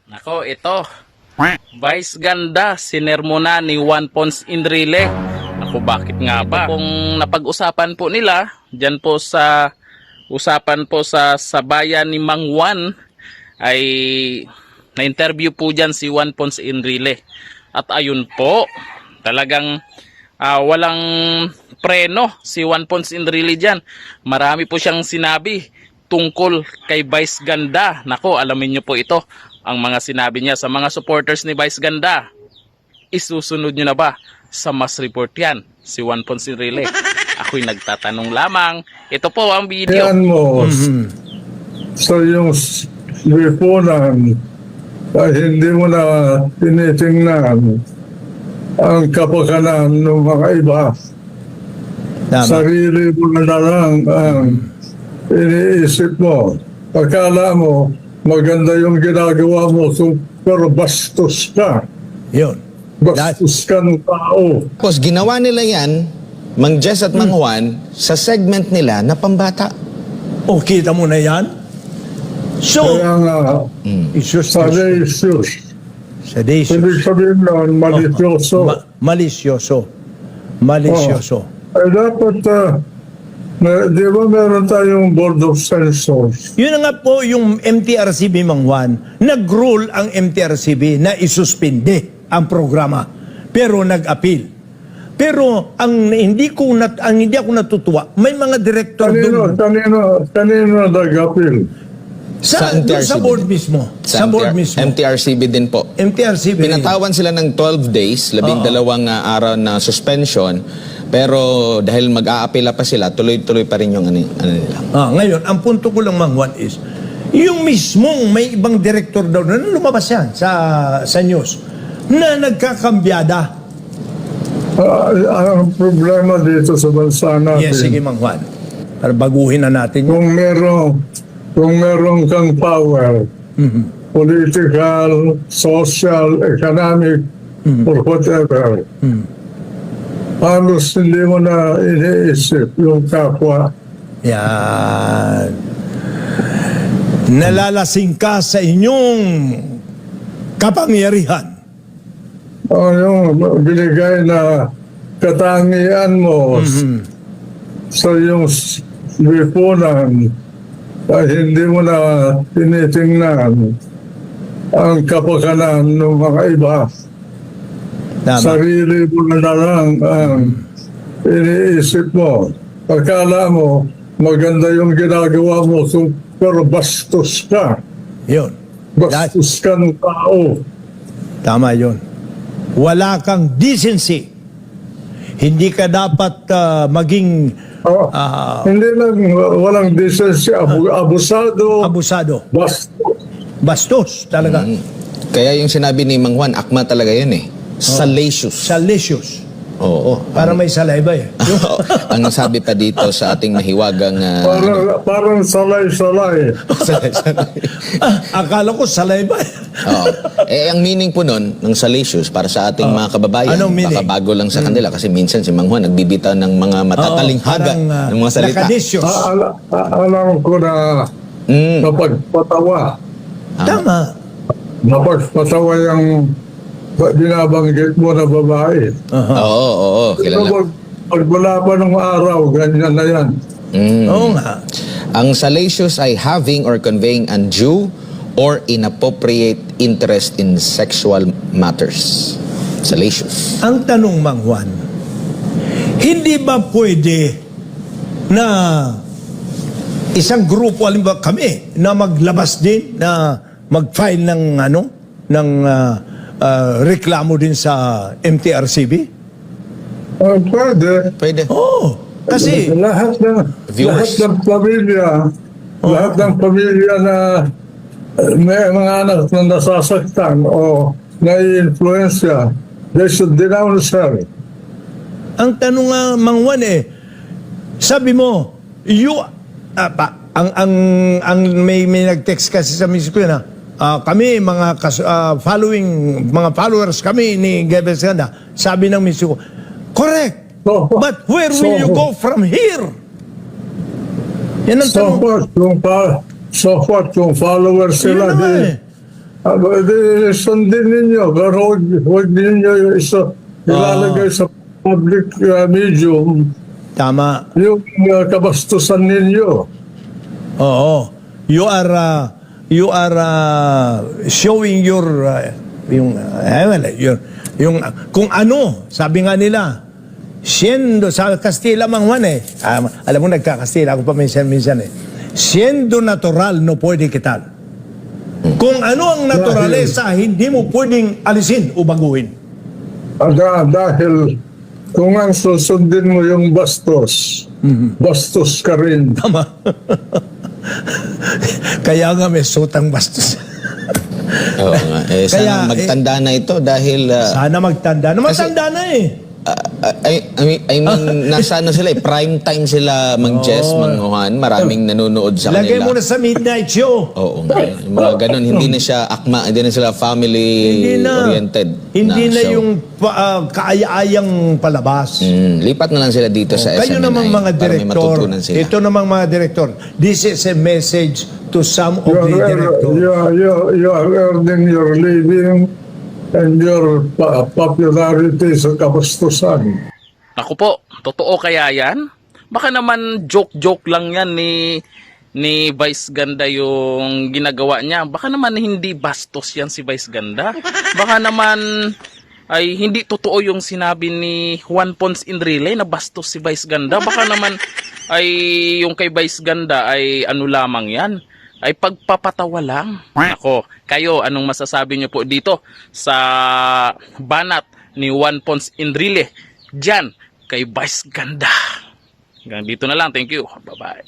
Nako, ito. Vice ganda, sinermona ni Juan Ponce Enrile. Ako, bakit nga ba? Kung napag-usapan po nila, dyan po sa usapan po sa bayan ni Mang Juan, ay na-interview po dyan si Juan Ponce Enrile. At ayun po, talagang walang preno si Juan Ponce Enrile dyan. Marami po siyang sinabi tungkol kay Vice Ganda. Nako, alamin nyo po ito. Ang mga sinabi niya sa mga supporters ni Vice Ganda. Isusunod nyo na ba sa Mas Report yan? Si Juan Ponce Enrile. Ako'y nagtatanong lamang. Ito po ang video. Yan mo, sa iyong lipunan, ay hindi mo na tinitingnan ang kapakanan ng mga iba. Tama. Sarili mo na lang ang iniisip mo. Akala mo, maganda yung ginagawa mo, pero bastos ka. Yun. Bastos ka ng tao. Tapos ginawa nila yan, Mang Jess at Mang Juan, sa segment nila na pambata. O, kita mo na yan? So, Kaya nga, isus, salacious. seditious. Ibig sabihin nun, malisyoso. Malisyoso. Malisyoso. Ay dapat, di ba meron tayong Board of Censors? Yun na nga po yung MTRCB, Mang Juan. Nag-rule ang MTRCB na isuspinde ang programa. Pero nag-appeal. Pero ang hindi ako natutuwa, may mga director doon. Kanino nag-appeal? Sa Sa MTRCB. board mismo. Sa board mismo. MTRCB din po. MTRCB. Pinatawan sila ng 12 days, 12 araw na suspension, pero dahil mag-aapela pa sila, tuloy-tuloy pa rin yung ano nila. Ngayon, ang punto ko lang, Mang Juan, is yung mismong may ibang director daw na lumabas yan sa news na nagkakambyada. Ang problema dito sa bansa natin, Yes, sige, Mang Juan. Para baguhin na natin yun. kung meron kang power, political, social, economic, or whatever, halos hindi mo na iniisip yung kapwa. Yan. Nalalasing ka sa inyong kapangyarihan. Yung binigay na katangian mo sa iyong lipunan, ay hindi mo na tinitingnan ang kapakanan ng mga iba. Tama. Sarili mo na lang ang iniisip mo. Akala mo, maganda yung ginagawa mo, pero bastos ka. Yun. Bastos ka ng tao. Tama yun. Wala kang decency. Hindi ka dapat maging Hindi lang walang decency, abusado, abusado. bastos. Bastos talaga. Kaya yung sinabi ni Mang Juan, akma talaga yun eh. Salacious. Salacious. Oo. Para may saliva eh. Ang sabi pa dito sa ating mahiwagang... Parang salay-salay. Akala ko saliva eh. Oo. Ang meaning po nun, ng salacious, para sa ating mga kababayan, Anong meaning? baka bago lang sa kanila. Kasi minsan si Mang Juan nagbibitaw ng mga matatalinghaga ng mga salita. Nakadisios. Alam ko na napagpatawa. Tama. Napagpatawa yung binabanggit mo na babae. Oo, kilala. Pag wala pa ng araw, ganyan na yan. Oo nga. Ang salacious ay having or conveying undue or inappropriate interest in sexual matters. Salacious. Ang tanong, Mang Juan, hindi ba pwede na isang grupo, halimbawa kami, na maglabas din, na mag-file ng reklamo din sa MTRCB? Pwede. Pwede. Oo. Kasi, Lahat Viewers. ng pamilya, lahat ng pamilya na may mga anak na nasasaktan o nai-influensya, they should denounce her. ang tanong nga, Mang Juan sabi mo, ang may nag-text kasi sa misis ko yun kami, mga followers kami ni Goebbels Ganda, sabi ng misis ko, correct, but where will you go from here? Yan ang tanong. So what, kung followers sila, Yun naman di, Sundin ninyo, pero huwag ninyo ilalagay sa public medium Tama. yung kabastusan ninyo. Oo. You are showing your kung ano, sabi nga nila, siendo sa Kastila Mangwan alam mo nagkakastila ako pa minsan siendo natural no pwede kital. Kung ano ang naturalesa, hindi mo pwedeng alisin o baguhin. Dahil kung ang susundin mo yung bastos, bastos ka rin. Tama. Kaya nga may sutang bastos. Oo nga. Sana Kaya, magtanda na ito dahil Sana magtanda. Matanda na eh. I mean, nasa ano sila prime time sila Mang Jess, Mang Juan, maraming nanonood sa Lagay kanila. mo na sa midnight show. Oo nga. Yung mga ganun, hindi na siya akma, hindi na sila family-oriented. Hindi na show. yung kaaya-ayang palabas. Lipat na lang sila dito sa SMNI. Kayo namang mga para may direktor, matutunan sila. ito namang mga direktor, this is a message to some of You the directors. you are earning your living and your popularity sa kabastusan. Ako po, totoo kaya yan? Baka naman joke-joke lang yan ni Vice Ganda yung ginagawa niya. Baka naman hindi bastos yan si Vice Ganda. Baka naman ay hindi totoo yung sinabi ni Juan Ponce Enrile na bastos si Vice Ganda. Baka naman ay yung kay Vice Ganda ay ano lamang yan, ay pagpapatawa lang. Ako, kayo, anong masasabi niyo po dito sa banat ni Juan Ponce Enrile dyan kay Vice Ganda? Hanggang dito na lang. Thank you. Bye-bye.